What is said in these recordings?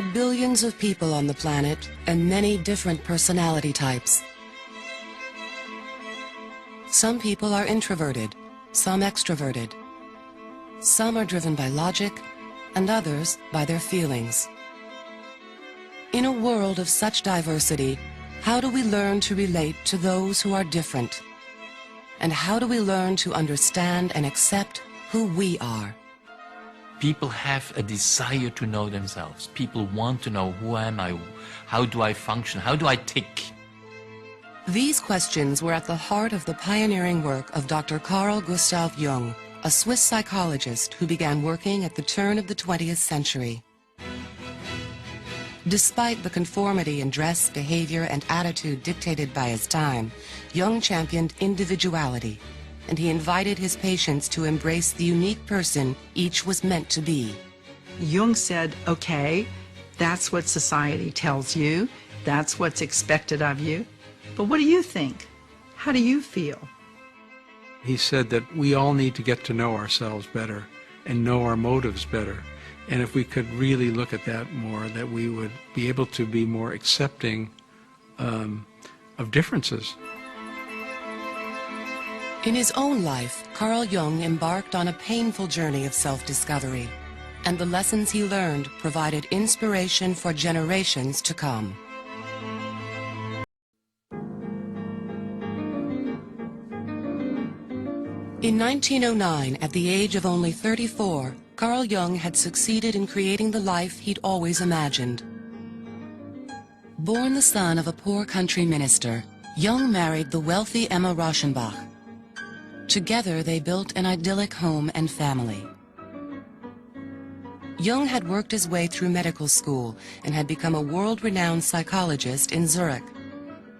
are billions of people on the planet and many different personality types. Some people are introverted, some extroverted. Some are driven by logic, and others by their feelings. In a world of such diversity, how do we learn to relate to those who are different? And how do we learn to understand and accept who we are? People have a desire to know themselves. People want to know, who am I? How do I function? How do I tick? These questions were at the heart of the pioneering work of Dr. Carl Gustav Jung, a Swiss psychologist who began working at the turn of the 20th century. Despite the conformity in dress, behavior, and attitude dictated by his time, Jung championed individuality, and he invited his patients to embrace the unique person each was meant to be. Jung said, okay, that's what society tells you, that's what's expected of you, but what do you think? How do you feel? He said that we all need to get to know ourselves better and know our motives better. And if we could really look at that more, that we would be able to be more accepting of differences. In his own life, Carl Jung embarked on a painful journey of self-discovery, and the lessons he learned provided inspiration for generations to come. In 1909, at the age of only 34, Carl Jung had succeeded in creating the life he'd always imagined. Born the son of a poor country minister, Jung married the wealthy Emma Rauschenbach. Together, they built an idyllic home and family. Jung had worked his way through medical school and had become a world-renowned psychologist in Zurich.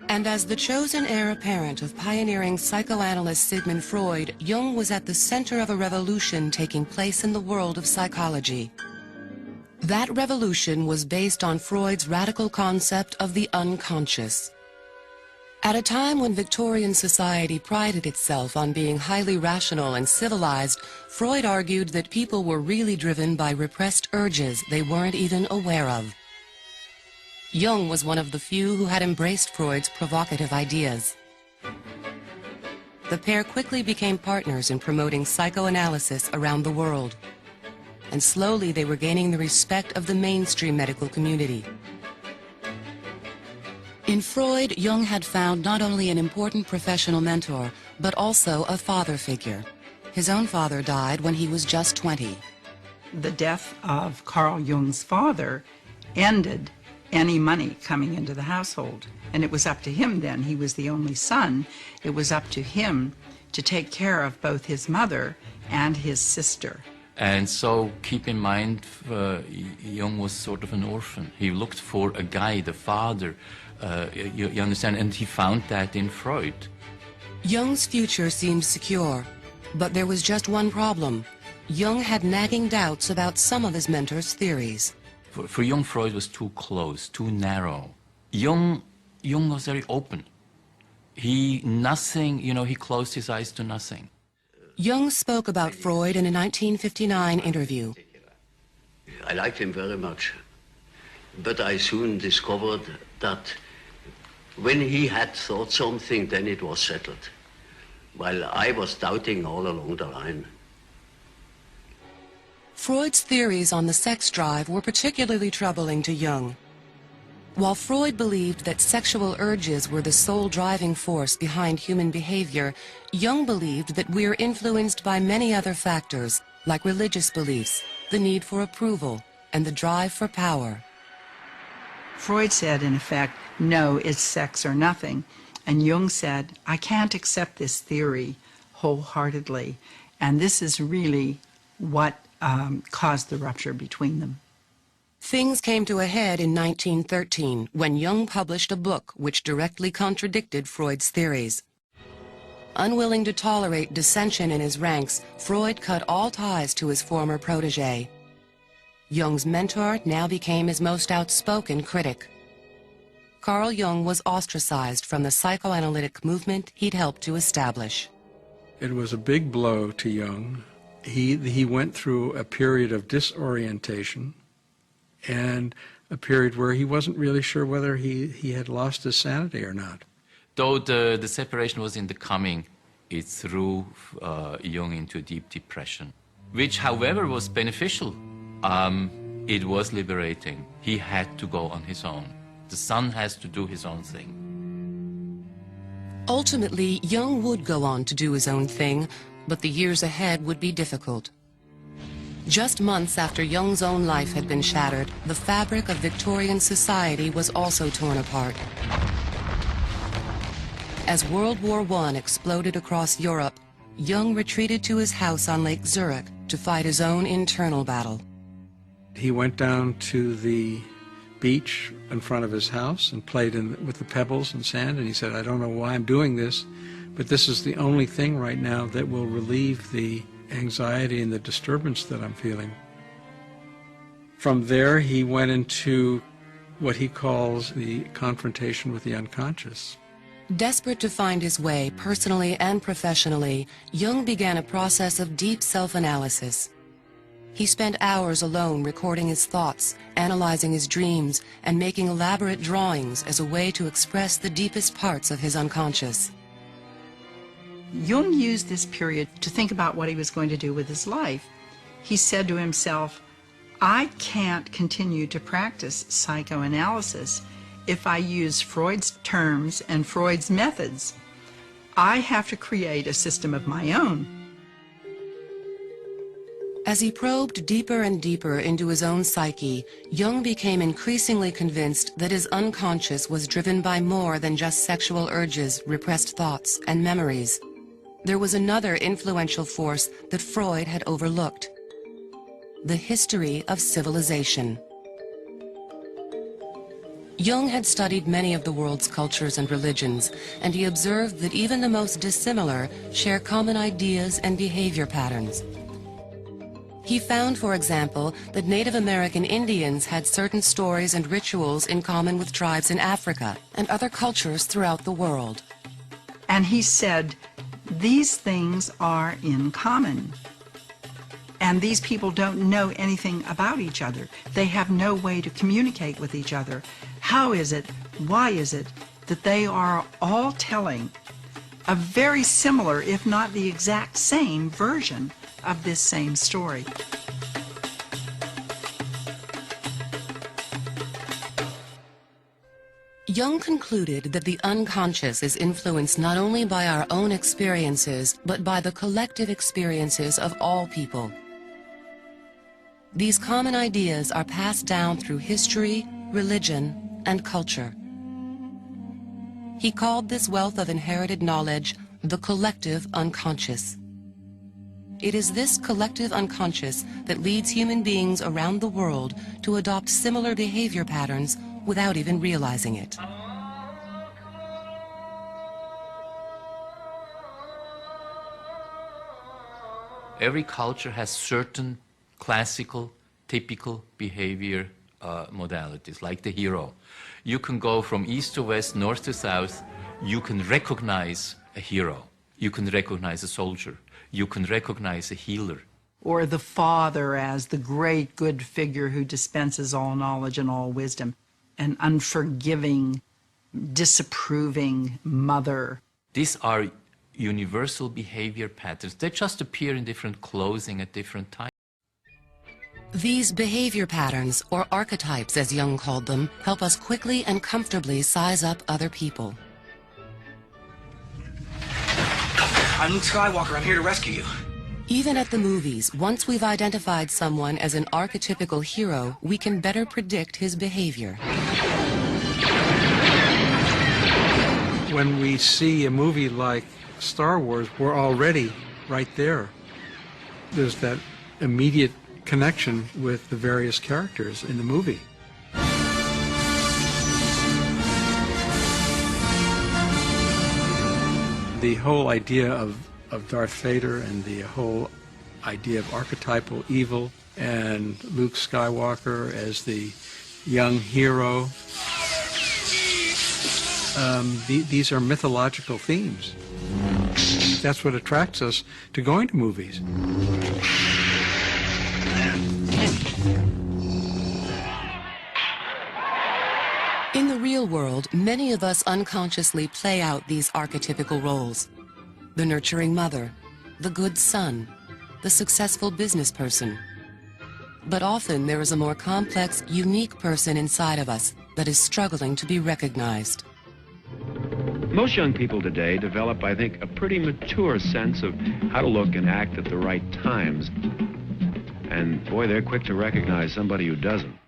And as the chosen heir apparent of pioneering psychoanalyst Sigmund Freud, Jung was at the center of a revolution taking place in the world of psychology. That revolution was based on Freud's radical concept of the unconscious. At a time when Victorian society prided itself on being highly rational and civilized, Freud argued that people were really driven by repressed urges they weren't even aware of. Jung was one of the few who had embraced Freud's provocative ideas. The pair quickly became partners in promoting psychoanalysis around the world, and slowly they were gaining the respect of the mainstream medical community. In Freud, Jung had found not only an important professional mentor, but also a father figure. His own father died when he was just 20. The death of Carl Jung's father ended any money coming into the household. And it was up to him then. He was the only son. It was up to him to take care of both his mother and his sister. And so keep in mind, Jung was sort of an orphan. He looked for a guide, a father, you understand, and he found that in Freud. Jung's future seemed secure, but there was just one problem. Jung had nagging doubts about some of his mentor's theories. For Jung, Freud was too close, too narrow. Jung was very open. He closed his eyes to nothing. Jung spoke about Freud in a 1959 interview. I liked him very much, but I soon discovered that when he had thought something, then it was settled, while I was doubting all along the line. Freud's theories on the sex drive were particularly troubling to Jung. While Freud believed that sexual urges were the sole driving force behind human behavior, Jung believed that we are influenced by many other factors, like religious beliefs, the need for approval, and the drive for power. Freud said, in effect, no, it's sex or nothing. And Jung said, I can't accept this theory wholeheartedly. And this is really what caused the rupture between them. Things came to a head in 1913 when Jung published a book which directly contradicted Freud's theories. Unwilling to tolerate dissension in his ranks, Freud cut all ties to his former protege. Jung's mentor now became his most outspoken critic. Carl Jung was ostracized from the psychoanalytic movement he'd helped to establish. It was a big blow to Jung. He went through a period of disorientation, and a period where he wasn't really sure whether he had lost his sanity or not. Though the separation was in the coming, it threw Jung into a deep depression, which, however, was beneficial. It was liberating. He had to go on his own. The son has to do his own thing. Ultimately, Jung would go on to do his own thing, but the years ahead would be difficult. Just months after Jung's own life had been shattered, the fabric of Victorian society was also torn apart. As World War I exploded across Europe, Jung retreated to his house on Lake Zurich to fight his own internal battle. He went down to the beach in front of his house and played with the pebbles and sand, and he said, I don't know why I'm doing this, but this is the only thing right now that will relieve the anxiety and the disturbance that I'm feeling. From there, he went into what he calls the confrontation with the unconscious. Desperate to find his way, personally and professionally, Jung began a process of deep self-analysis. He spent hours alone recording his thoughts, analyzing his dreams, and making elaborate drawings as a way to express the deepest parts of his unconscious. Jung used this period to think about what he was going to do with his life. He said to himself, I can't continue to practice psychoanalysis if I use Freud's terms and Freud's methods. I have to create a system of my own. As he probed deeper and deeper into his own psyche, Jung became increasingly convinced that his unconscious was driven by more than just sexual urges, repressed thoughts, and memories. There was another influential force that Freud had overlooked: the history of civilization. Jung had studied many of the world's cultures and religions, and he observed that even the most dissimilar share common ideas and behavior patterns. He found, for example, that Native American Indians had certain stories and rituals in common with tribes in Africa and other cultures throughout the world. And he said, these things are in common. And these people don't know anything about each other. They have no way to communicate with each other. How is it, why is it, that they are all telling a very similar, if not the exact same, version of this same story? Jung concluded that the unconscious is influenced not only by our own experiences, but by the collective experiences of all people. These common ideas are passed down through history, religion, and culture. He called this wealth of inherited knowledge the collective unconscious. It is this collective unconscious that leads human beings around the world to adopt similar behavior patterns without even realizing it. Every culture has certain classical, typical behavior modalities, like the hero. You can go from east to west, north to south. You can recognize a hero. You can recognize a soldier. You can recognize a healer. Or the father as the great good figure who dispenses all knowledge and all wisdom. An unforgiving, disapproving mother. These are universal behavior patterns. They just appear in different clothing at different times. These behavior patterns, or archetypes as Jung called them, help us quickly and comfortably size up other people. I'm Luke Skywalker. I'm here to rescue you. Even at the movies, once we've identified someone as an archetypical hero, we can better predict his behavior. When we see a movie like Star Wars, we're already right there. There's that immediate connection with the various characters in the movie. The whole idea of Darth Vader and the whole idea of archetypal evil and Luke Skywalker as the young hero, these are mythological themes. That's what attracts us to going to movies. In the real world, many of us unconsciously play out these archetypical roles. The nurturing mother, the good son, the successful business person. But often there is a more complex, unique person inside of us that is struggling to be recognized. Most young people today develop, I think, a pretty mature sense of how to look and act at the right times. And boy, they're quick to recognize somebody who doesn't.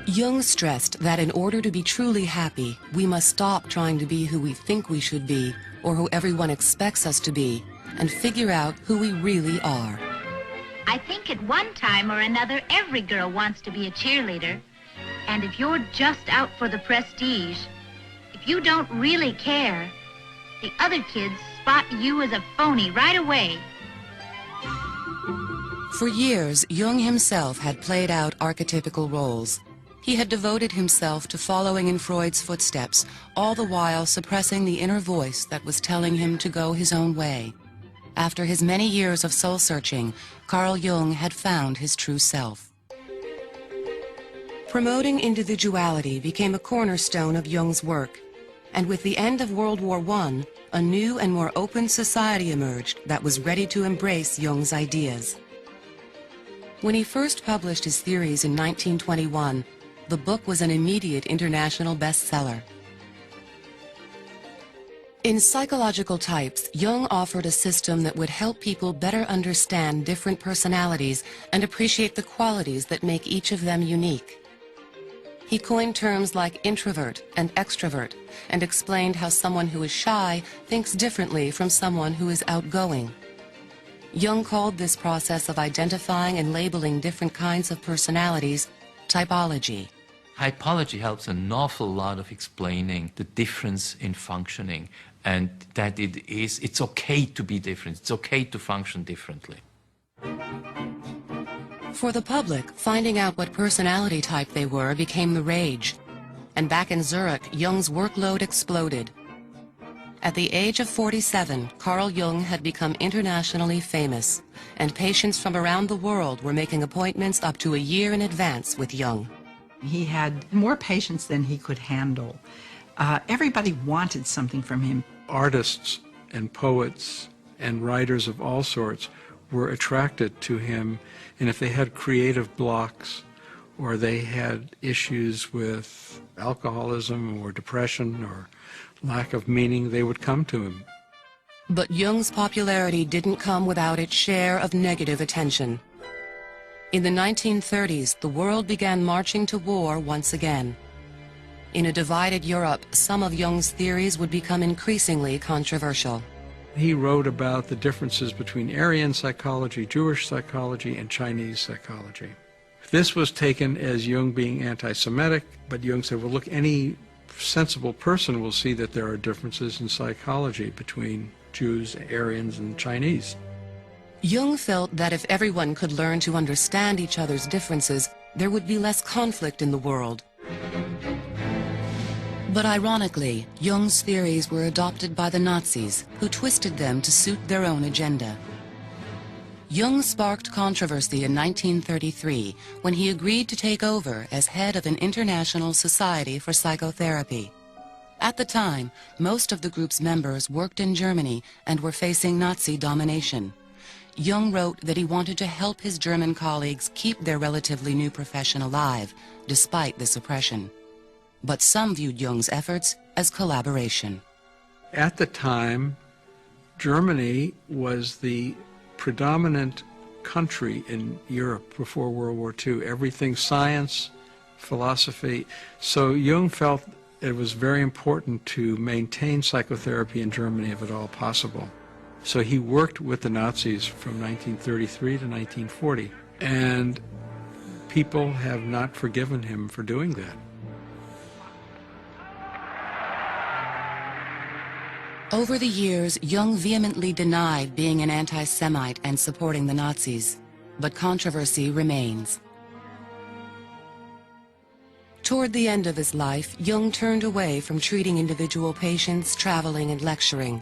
Jung stressed that in order to be truly happy, we must stop trying to be who we think we should be or who everyone expects us to be and figure out who we really are. I think at one time or another, every girl wants to be a cheerleader. And if you're just out for the prestige, if you don't really care, the other kids spot you as a phony right away. For years, Jung himself had played out archetypical roles. He had devoted himself to following in Freud's footsteps, all the while suppressing the inner voice that was telling him to go his own way. After his many years of soul-searching, Carl Jung had found his true self. Promoting individuality became a cornerstone of Jung's work, and with the end of World War I, a new and more open society emerged that was ready to embrace Jung's ideas. When he first published his theories in 1921, the book was an immediate international bestseller. In Psychological Types, Jung offered a system that would help people better understand different personalities and appreciate the qualities that make each of them unique. He coined terms like introvert and extrovert and explained how someone who is shy thinks differently from someone who is outgoing. Jung called this process of identifying and labeling different kinds of personalities typology. Typology helps an awful lot of explaining the difference in functioning and that it's okay to be different, it's okay to function differently. For the public, finding out what personality type they were became the rage. And back in Zurich, Jung's workload exploded. At the age of 47, Carl Jung had become internationally famous, and patients from around the world were making appointments up to a year in advance with Jung. He had more patients than he could handle. Everybody wanted something from him. Artists and poets and writers of all sorts were attracted to him, and if they had creative blocks or they had issues with alcoholism or depression or lack of meaning, they would come to him. But Jung's popularity didn't come without its share of negative attention. In the 1930s, the world began marching to war once again. In a divided Europe, some of Jung's theories would become increasingly controversial. He wrote about the differences between Aryan psychology, Jewish psychology, and Chinese psychology. This was taken as Jung being anti-Semitic, but Jung said, well, look, any sensible person will see that there are differences in psychology between Jews, Aryans, and Chinese. Jung felt that if everyone could learn to understand each other's differences, there would be less conflict in the world. But ironically, Jung's theories were adopted by the Nazis, who twisted them to suit their own agenda. Jung sparked controversy in 1933 when he agreed to take over as head of an international society for psychotherapy. At the time, most of the group's members worked in Germany and were facing Nazi domination. Jung wrote that he wanted to help his German colleagues keep their relatively new profession alive, despite this oppression. But some viewed Jung's efforts as collaboration. At the time, Germany was the predominant country in Europe before World War II. Everything science, philosophy. So Jung felt it was very important to maintain psychotherapy in Germany if at all possible. So he worked with the Nazis from 1933 to 1940, and people have not forgiven him for doing that. Over the years, Jung vehemently denied being an anti-Semite and supporting the Nazis, but controversy remains. Toward the end of his life, Jung turned away from treating individual patients, traveling, and lecturing.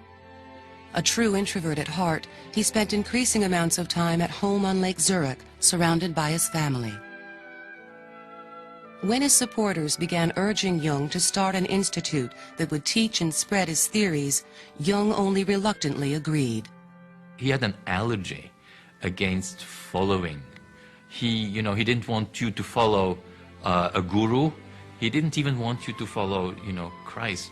A true introvert at heart, he spent increasing amounts of time at home on Lake Zurich, surrounded by his family. When his supporters began urging Jung to start an institute that would teach and spread his theories, Jung only reluctantly agreed. He had an allergy against following. He didn't want you to follow a guru. He didn't even want you to follow, Christ.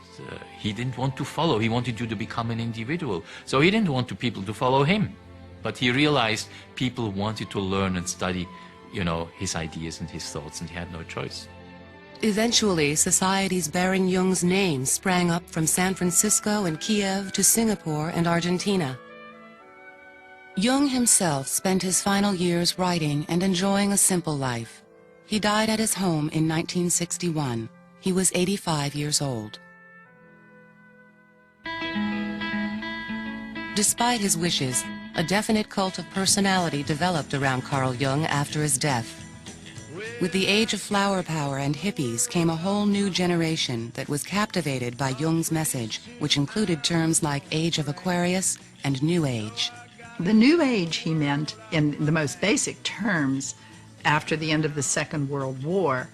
He didn't want to follow. He wanted you to become an individual. So he didn't want people to follow him. But he realized people wanted to learn and study, his ideas and his thoughts, and he had no choice. Eventually, societies bearing Jung's name sprang up from San Francisco and Kiev to Singapore and Argentina. Jung himself spent his final years writing and enjoying a simple life. He died at his home in 1961. He was 85 years old. Despite his wishes, a definite cult of personality developed around Carl Jung after his death. With the age of flower power and hippies came a whole new generation that was captivated by Jung's message, which included terms like Age of Aquarius and New Age. The New Age, he meant, in the most basic terms, after the end of the Second World War,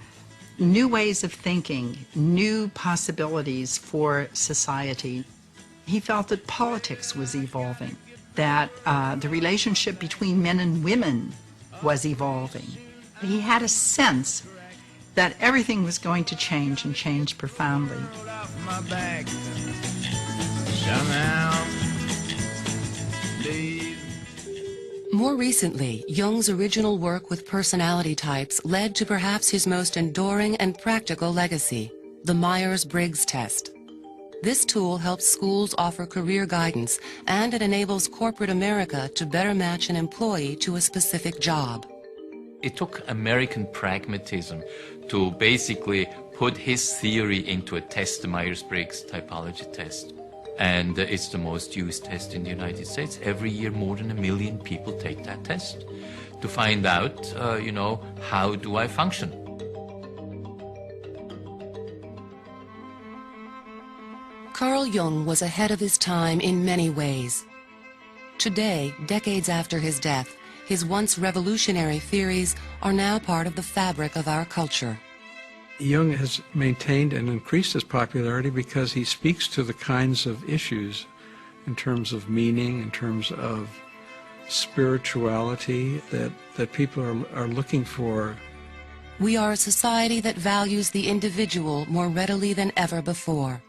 new ways of thinking, new possibilities for society. He felt that politics was evolving, that the relationship between men and women was evolving. He had a sense that everything was going to change and change profoundly. More recently, Jung's original work with personality types led to perhaps his most enduring and practical legacy, the Myers-Briggs test. This tool helps schools offer career guidance, and it enables corporate America to better match an employee to a specific job. It took American pragmatism to basically put his theory into a test, the Myers-Briggs typology test. And it's the most used test in the United States. Every year, more than 1 million people take that test to find out, how do I function? Carl Jung was ahead of his time in many ways. Today, decades after his death, his once revolutionary theories are now part of the fabric of our culture. Jung has maintained and increased his popularity because he speaks to the kinds of issues in terms of meaning, in terms of spirituality that people are looking for. We are a society that values the individual more readily than ever before,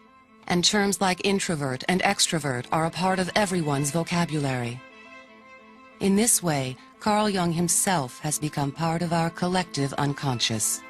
and terms like introvert and extrovert are a part of everyone's vocabulary. In this way, Carl Jung himself has become part of our collective unconscious.